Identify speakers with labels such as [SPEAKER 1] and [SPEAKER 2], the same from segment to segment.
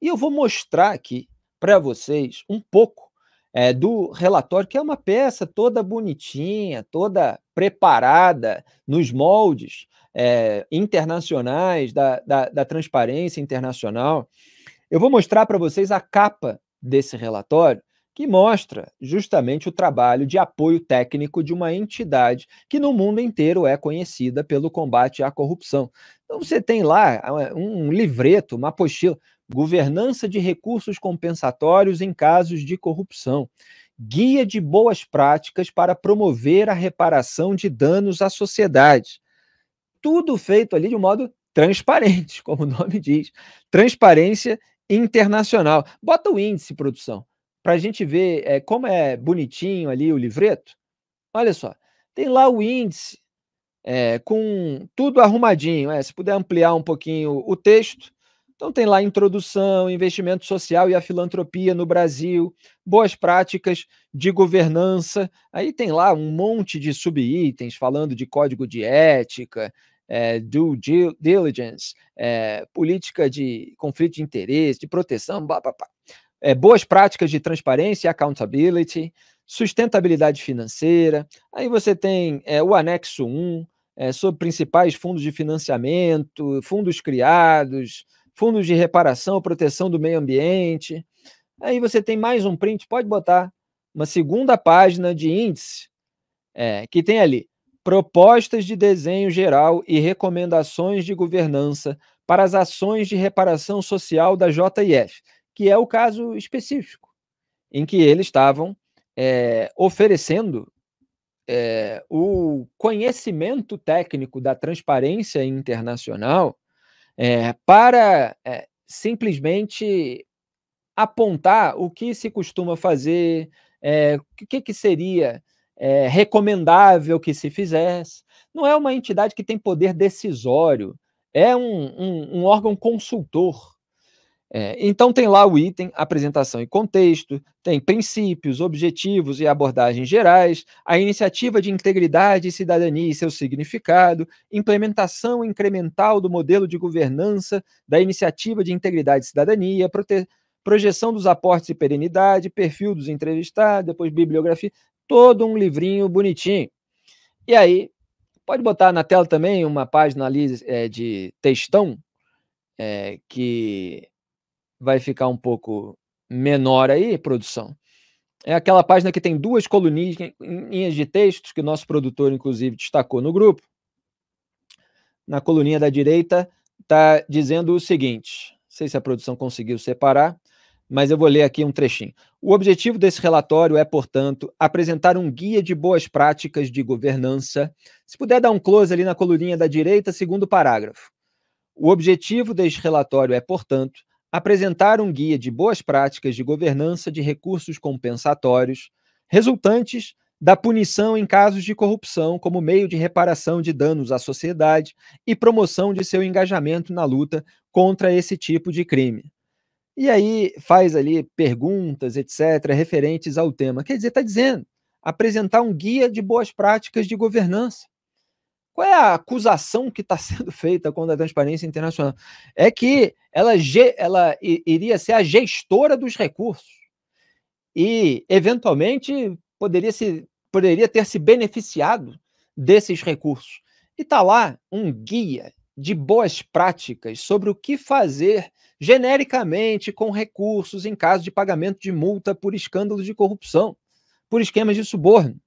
[SPEAKER 1] E eu vou mostrar aqui para vocês um pouco do relatório, que é uma peça toda bonitinha, toda preparada nos moldes internacionais da transparência internacional. Eu vou mostrar para vocês a capa desse relatório, que mostra justamente o trabalho de apoio técnico de uma entidade que no mundo inteiro é conhecida pelo combate à corrupção. Então você tem lá um livreto, uma apostila, Governança de Recursos Compensatórios em Casos de Corrupção, Guia de Boas Práticas para Promover a Reparação de Danos à Sociedade. Tudo feito ali de um modo transparente, como o nome diz, transparência internacional. Bota o índice, produção, para a gente ver como é bonitinho ali o livreto. Olha só, tem lá o índice com tudo arrumadinho. Se puder ampliar um pouquinho o texto. Então tem lá introdução, investimento social e a filantropia no Brasil, boas práticas de governança. Aí tem lá um monte de subitens falando de código de ética, due diligence, política de conflito de interesse, de proteção, blá, blá, blá. Boas práticas de transparência e accountability, sustentabilidade financeira. Aí você tem o anexo 1, sobre principais fundos de financiamento, fundos criados, fundos de reparação, proteção do meio ambiente. Aí você tem mais um print, pode botar uma segunda página de índice, que tem ali propostas de desenho geral e recomendações de governança para as ações de reparação social da JIF, que é o caso específico, em que eles estavam oferecendo o conhecimento técnico da transparência internacional para simplesmente apontar o que se costuma fazer, o que seria recomendável que se fizesse. Não é uma entidade que tem poder decisório, é um órgão consultor. Então tem lá o item apresentação e contexto, tem princípios, objetivos e abordagens gerais, a iniciativa de integridade e cidadania e seu significado, implementação incremental do modelo de governança da iniciativa de integridade e cidadania, projeção dos aportes e perenidade, perfil dos entrevistados, depois bibliografia, todo um livrinho bonitinho. E aí, pode botar na tela também uma página ali de textão, que vai ficar um pouco menor aí, produção. É aquela página que tem duas coluninhas de textos que o nosso produtor, inclusive, destacou no grupo. Na coluninha da direita está dizendo o seguinte, não sei se a produção conseguiu separar, mas eu vou ler aqui um trechinho. O objetivo desse relatório é, portanto, apresentar um guia de boas práticas de governança. Se puder dar um close ali na coluninha da direita, segundo parágrafo. O objetivo deste relatório é, portanto, apresentar um guia de boas práticas de governança de recursos compensatórios resultantes da punição em casos de corrupção como meio de reparação de danos à sociedade e promoção de seu engajamento na luta contra esse tipo de crime. E aí faz ali perguntas, etc., referentes ao tema. Quer dizer, está dizendo, apresentar um guia de boas práticas de governança. Qual é a acusação que está sendo feita contra a transparência internacional? É que ela iria ser a gestora dos recursos e, eventualmente, poderia ter se beneficiado desses recursos. E está lá um guia de boas práticas sobre o que fazer genericamente com recursos em caso de pagamento de multa por escândalos de corrupção, por esquemas de suborno.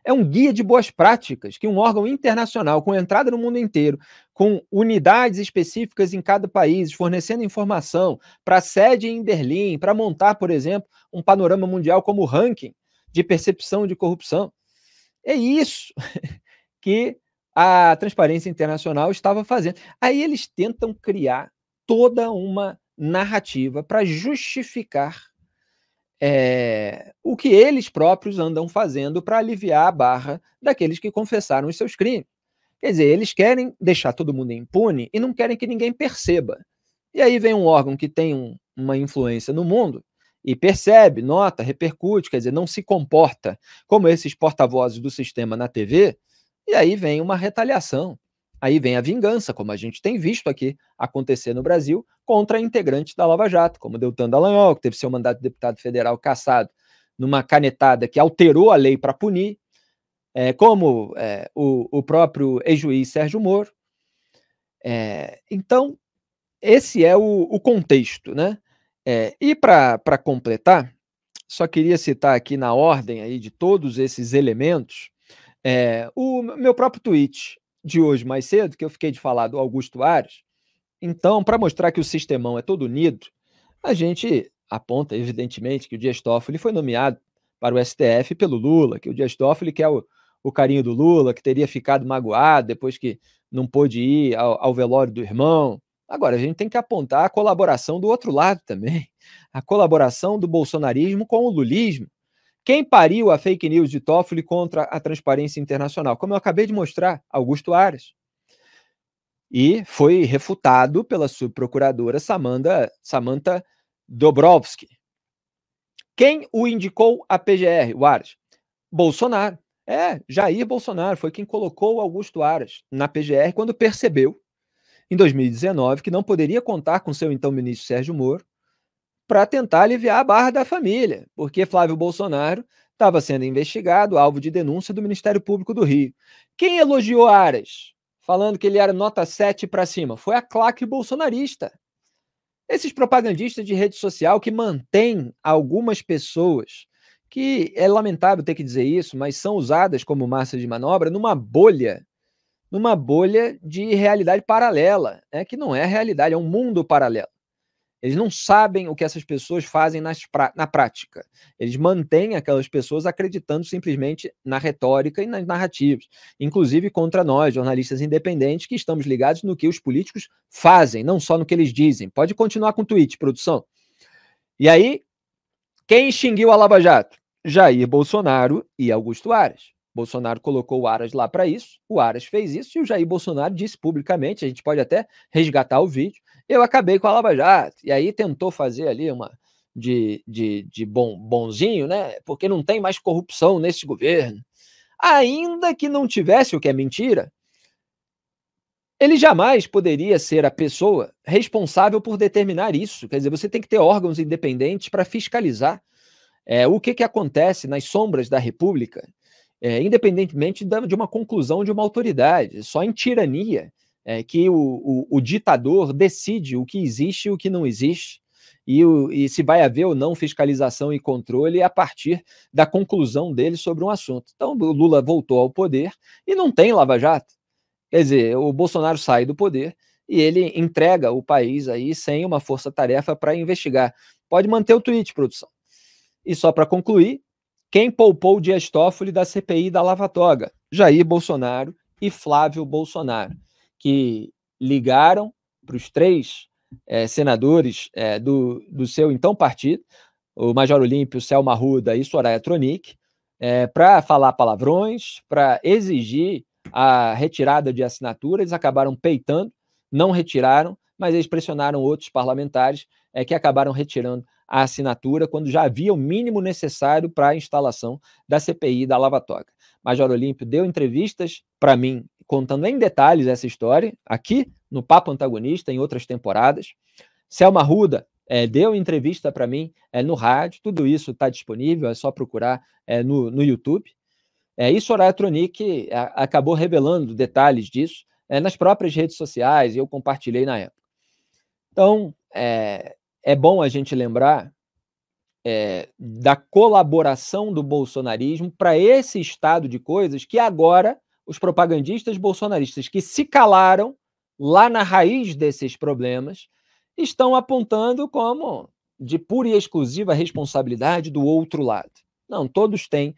[SPEAKER 1] É um guia de boas práticas que um órgão internacional, com entrada no mundo inteiro, com unidades específicas em cada país, fornecendo informação para a sede em Berlim, para montar, por exemplo, um panorama mundial como o ranking de percepção de corrupção. É isso que a Transparência Internacional estava fazendo. Aí eles tentam criar toda uma narrativa para justificar o que eles próprios andam fazendo para aliviar a barra daqueles que confessaram os seus crimes. Quer dizer, eles querem deixar todo mundo impune e não querem que ninguém perceba. E aí vem um órgão que tem uma influência no mundo e percebe, nota, repercute, quer dizer, não se comporta como esses porta-vozes do sistema na TV, e aí vem uma retaliação. Aí vem a vingança, como a gente tem visto aqui acontecer no Brasil, contra integrantes da Lava Jato, como Deltan Dallagnol, que teve seu mandato de deputado federal cassado numa canetada que alterou a lei para punir, como o próprio ex-juiz Sérgio Moro. Então, esse é o contexto, né? E para completar, só queria citar aqui na ordem aí de todos esses elementos, o meu próprio tweet de hoje mais cedo, que eu fiquei de falar do Augusto Aras. Então, para mostrar que o sistemão é todo unido, a gente aponta, evidentemente, que o Dias Toffoli foi nomeado para o STF pelo Lula, que o Dias Toffoli quer o carinho do Lula, que teria ficado magoado depois que não pôde ir ao velório do irmão. Agora, a gente tem que apontar a colaboração do outro lado também, a colaboração do bolsonarismo com o lulismo. Quem pariu a fake news de Toffoli contra a transparência internacional? Como eu acabei de mostrar, Augusto Aras. E foi refutado pela subprocuradora Samantha Dobrovsky. Quem o indicou à PGR, o Aras? Bolsonaro. Jair Bolsonaro foi quem colocou o Augusto Aras na PGR quando percebeu, em 2019, que não poderia contar com seu então ministro Sérgio Moro para tentar aliviar a barra da família, porque Flávio Bolsonaro estava sendo investigado, alvo de denúncia do Ministério Público do Rio. Quem elogiou Aras, falando que ele era nota 7 para cima? Foi a claque bolsonarista. Esses propagandistas de rede social que mantêm algumas pessoas, que é lamentável ter que dizer isso, mas são usadas como massa de manobra numa bolha de realidade paralela, que não é a realidade, é um mundo paralelo. Eles não sabem o que essas pessoas fazem na prática. Eles mantêm aquelas pessoas acreditando simplesmente na retórica e nas narrativas, inclusive contra nós, jornalistas independentes, que estamos ligados no que os políticos fazem, não só no que eles dizem. Pode continuar com o tweet, produção. E aí, quem extinguiu a Lava Jato? Jair Bolsonaro e Augusto Aras. Bolsonaro colocou o Aras lá para isso, o Aras fez isso e o Jair Bolsonaro disse publicamente, a gente pode até resgatar o vídeo, eu acabei com a Lava Jato. E aí tentou fazer ali uma de bonzinho, né? Porque não tem mais corrupção nesse governo. Ainda que não tivesse, o que é mentira, ele jamais poderia ser a pessoa responsável por determinar isso. Quer dizer, você tem que ter órgãos independentes para fiscalizar o que acontece nas sombras da República, independentemente de uma conclusão de uma autoridade. Só em tirania que o ditador decide o que existe e o que não existe, e se vai haver ou não fiscalização e controle a partir da conclusão dele sobre um assunto. Então, o Lula voltou ao poder e não tem Lava Jato. Quer dizer, o Bolsonaro sai do poder e ele entrega o país aí sem uma força-tarefa para investigar. Pode manter o tweet, produção. E só para concluir, quem poupou Dias Toffoli da CPI da Lava Toga? Jair Bolsonaro e Flávio Bolsonaro, que ligaram para os três senadores do seu então partido, o Major Olímpio, Selma Arruda e Soraya Tronic, para falar palavrões, para exigir a retirada de assinaturas. Eles acabaram peitando, não retiraram, mas eles pressionaram outros parlamentares que acabaram retirando a assinatura quando já havia o mínimo necessário para a instalação da CPI da Lava Toga. Major Olímpio deu entrevistas para mim, contando em detalhes essa história, aqui no Papo Antagonista, em outras temporadas. Selma Arruda deu entrevista para mim no rádio, tudo isso está disponível, é só procurar no YouTube. E Soraya Tronic acabou revelando detalhes disso nas próprias redes sociais, e eu compartilhei na época. Então, é bom a gente lembrar da colaboração do bolsonarismo para esse estado de coisas que agora os propagandistas bolsonaristas que se calaram lá na raiz desses problemas estão apontando como de pura e exclusiva responsabilidade do outro lado. Não, todos têm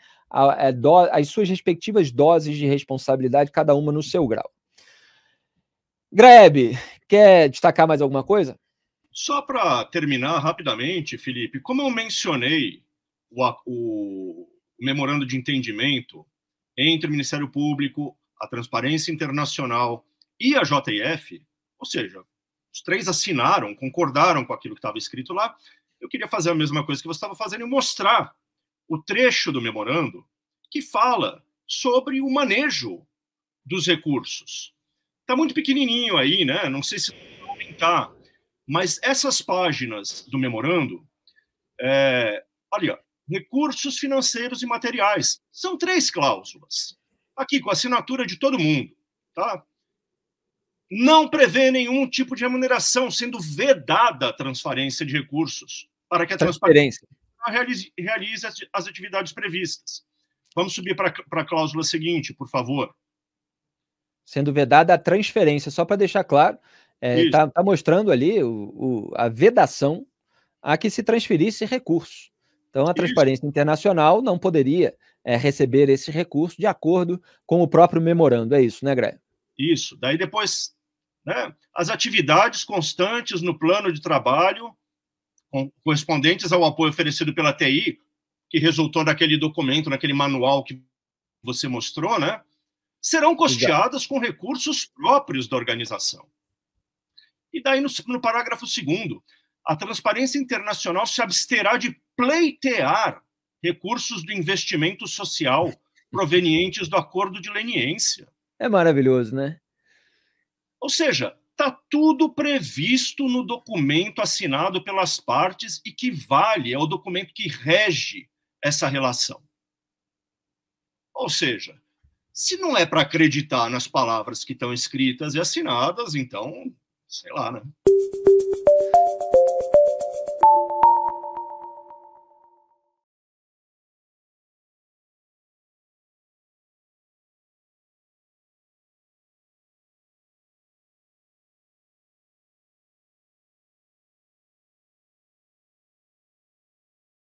[SPEAKER 1] as suas respectivas doses de responsabilidade, cada uma no seu grau. Grebe, quer destacar mais alguma coisa?
[SPEAKER 2] Só para terminar rapidamente, Felipe, como eu mencionei o memorando de entendimento entre o Ministério Público, a Transparência Internacional e a JF, ou seja, os três assinaram, concordaram com aquilo que estava escrito lá, eu queria fazer a mesma coisa que você estava fazendo e mostrar o trecho do memorando que fala sobre o manejo dos recursos. Está muito pequenininho aí, né? Não sei se vai aumentar, Mas essas páginas do memorando, ali, ó, recursos financeiros e materiais, são 3 cláusulas. Aqui, com a assinatura de todo mundo, tá? Não prevê nenhum tipo de remuneração, sendo vedada a transferência de recursos para que a transparência realize as atividades previstas. Vamos subir para a cláusula seguinte, por favor.
[SPEAKER 1] Sendo vedada a transferência, só para deixar claro, tá mostrando ali a vedação a que se transferisse recurso. Então, a Transparência Internacional não poderia receber esse recurso de acordo com o próprio memorando. É isso, né, Greia?
[SPEAKER 2] Isso. Daí depois, né, as atividades constantes no plano de trabalho correspondentes ao apoio oferecido pela TI, que resultou naquele documento, naquele manual que você mostrou, né, serão custeadas com recursos próprios da organização. E daí, no parágrafo 2º, a Transparência Internacional se absterá de pleitear recursos do investimento social provenientes do acordo de leniência.
[SPEAKER 1] É maravilhoso, né?
[SPEAKER 2] Ou seja, está tudo previsto no documento assinado pelas partes e que vale, é o documento que rege essa relação. Ou seja, se não é para acreditar nas palavras que estão escritas e assinadas, então, sei lá, né?